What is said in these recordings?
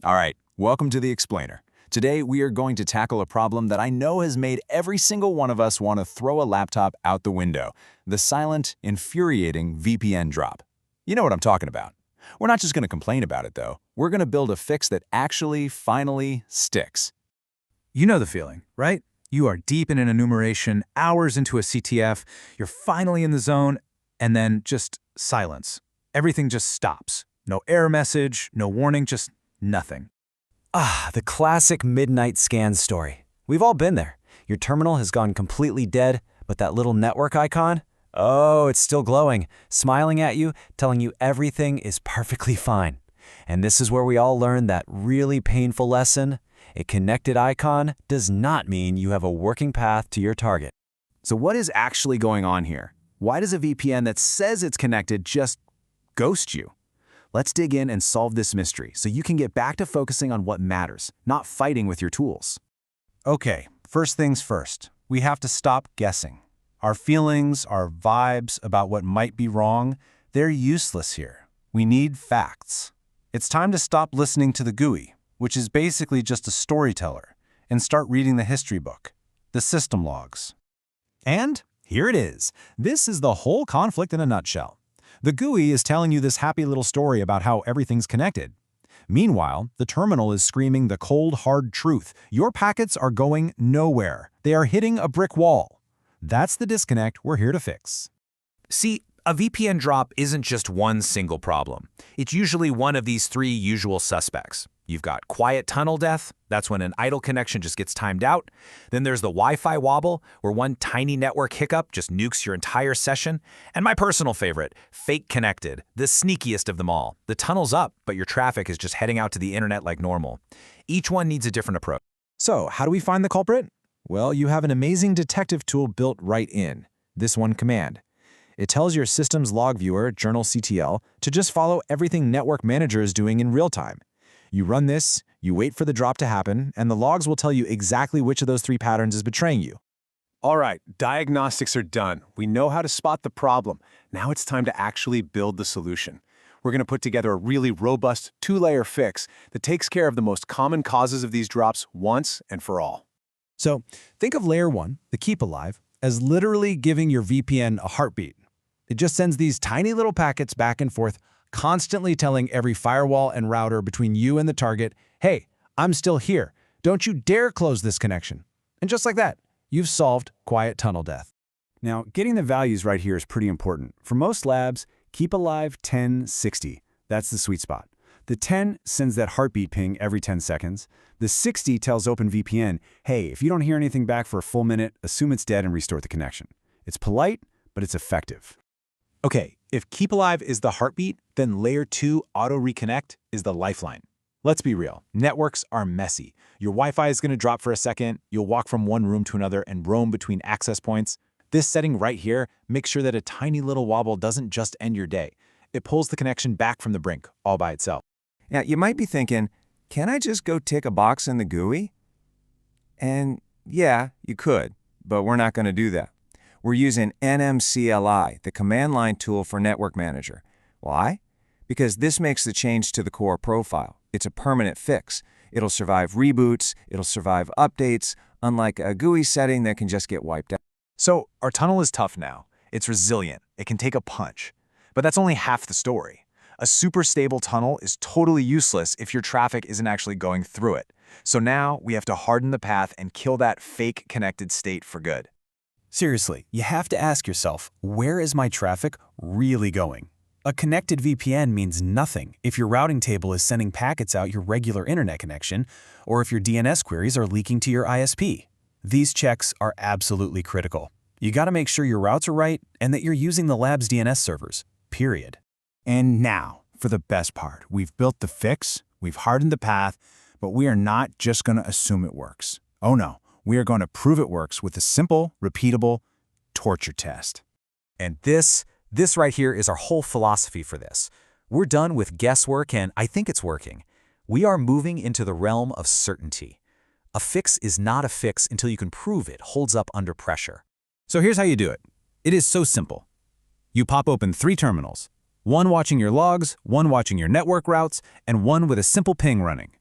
All right, welcome to the Explainer. Today we are going to tackle a problem that I know has made every single one of us want to throw a laptop out the window, the silent, infuriating VPN drop. You know what I'm talking about. We're not just going to complain about it though, we're going to build a fix that actually, finally, sticks. You know the feeling, right? You are deep in an enumeration, hours into a CTF, you're finally in the zone, and then just silence. Everything just stops. No error message, no warning, just nothing. The classic midnight scan story. We've all been there. Your terminal has gone completely dead, but that little network icon? Oh, it's still glowing, smiling at you, telling you everything is perfectly fine. And this is where we all learn that really painful lesson. A connected icon does not mean you have a working path to your target. So what is actually going on here? Why does a VPN that says it's connected just ghost you? Let's dig in and solve this mystery so you can get back to focusing on what matters, not fighting with your tools. Okay, first things first. We have to stop guessing. Our feelings, our vibes about what might be wrong, they're useless here. We need facts. It's time to stop listening to the GUI, which is basically just a storyteller, and start reading the history book, the system logs. And here it is. This is the whole conflict in a nutshell. The GUI is telling you this happy little story about how everything's connected. Meanwhile, the terminal is screaming the cold, hard truth. Your packets are going nowhere. They are hitting a brick wall. That's the disconnect we're here to fix. See, a VPN drop isn't just one single problem. It's usually one of these three usual suspects. You've got quiet tunnel death, that's when an idle connection just gets timed out. Then there's the Wi-Fi wobble, where one tiny network hiccup just nukes your entire session. And my personal favorite, fake connected, the sneakiest of them all. The tunnel's up, but your traffic is just heading out to the internet like normal. Each one needs a different approach. So, how do we find the culprit? Well, you have an amazing detective tool built right in. This one command. It tells your system's log viewer, journalctl, to just follow everything NetworkManager is doing in real time. You run this, you wait for the drop to happen, and the logs will tell you exactly which of those three patterns is betraying you. All right, diagnostics are done. We know how to spot the problem. Now it's time to actually build the solution. We're going to put together a really robust two-layer fix that takes care of the most common causes of these drops once and for all. So, think of layer 1, the keepalive, as literally giving your VPN a heartbeat. It just sends these tiny little packets back and forth, constantly telling every firewall and router between you and the target, hey, I'm still here. Don't you dare close this connection. And just like that, you've solved quiet tunnel death. Now, getting the values right here is pretty important. For most labs, keepalive 1060. That's the sweet spot. The 10 sends that heartbeat ping every 10 seconds. The 60 tells OpenVPN, hey, if you don't hear anything back for a full minute, assume it's dead and restore the connection. It's polite, but it's effective. Okay, if keepalive is the heartbeat, then layer 2 auto reconnect is the lifeline. Let's be real, networks are messy. Your Wi-Fi is going to drop for a second, you'll walk from one room to another and roam between access points. This setting right here makes sure that a tiny little wobble doesn't just end your day. It pulls the connection back from the brink, all by itself. Now, you might be thinking, can I just go tick a box in the GUI? And yeah, you could, but we're not going to do that. We're using nmcli, the command line tool for NetworkManager. Why? Because this makes the change to the core profile. It's a permanent fix. It'll survive reboots, it'll survive updates, unlike a GUI setting that can just get wiped out. So our tunnel is tough now. It's resilient. It can take a punch. But that's only half the story. A super stable tunnel is totally useless if your traffic isn't actually going through it. So now we have to harden the path and kill that fake connected state for good. Seriously, you have to ask yourself, where is my traffic really going? A connected VPN means nothing if your routing table is sending packets out your regular internet connection, or if your DNS queries are leaking to your ISP. These checks are absolutely critical. You gotta make sure your routes are right and that you're using the lab's DNS servers, period. And now, for the best part. We've built the fix, we've hardened the path, but we are not just gonna assume it works. Oh no. We are going to prove it works with a simple, repeatable torture test. And this right here is our whole philosophy for this. We're done with guesswork, and I think it's working. We are moving into the realm of certainty. A fix is not a fix until you can prove it holds up under pressure. So here's how you do it. It is so simple. You pop open 3 terminals, one watching your logs, one watching your network routes, and one with a simple ping running.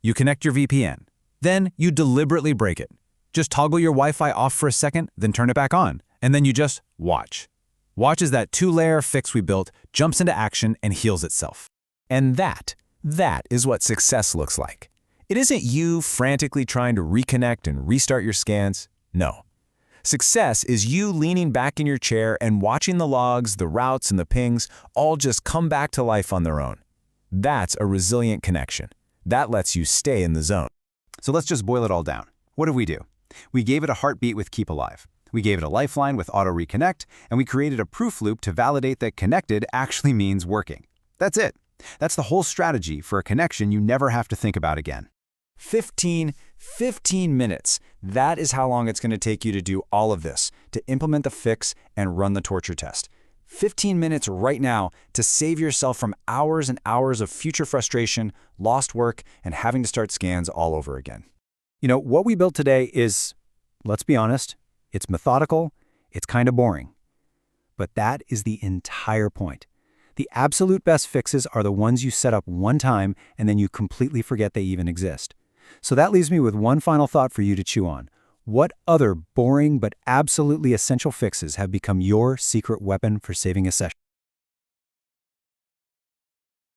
You connect your VPN. Then you deliberately break it. Just toggle your Wi-Fi off for a second, then turn it back on. And then you just watch. Watch as that 2-layer fix we built jumps into action and heals itself. And that is what success looks like. It isn't you frantically trying to reconnect and restart your scans. No. Success is you leaning back in your chair and watching the logs, the routes, and the pings all just come back to life on their own. That's a resilient connection. That lets you stay in the zone. So let's just boil it all down. What did we do? We gave it a heartbeat with keepalive. We gave it a lifeline with auto reconnect, and we created a proof loop to validate that connected actually means working. That's it. That's the whole strategy for a connection you never have to think about again. 15 minutes. That is how long it's going to take you to do all of this, to implement the fix and run the torture test. 15 minutes right now to save yourself from hours and hours of future frustration, lost work, and having to start scans all over again. You know, what we built today is, let's be honest, it's methodical, it's kind of boring. But that is the entire point. The absolute best fixes are the ones you set up one time and then you completely forget they even exist. So that leaves me with one final thought for you to chew on. What other boring but absolutely essential fixes have become your secret weapon for saving a session?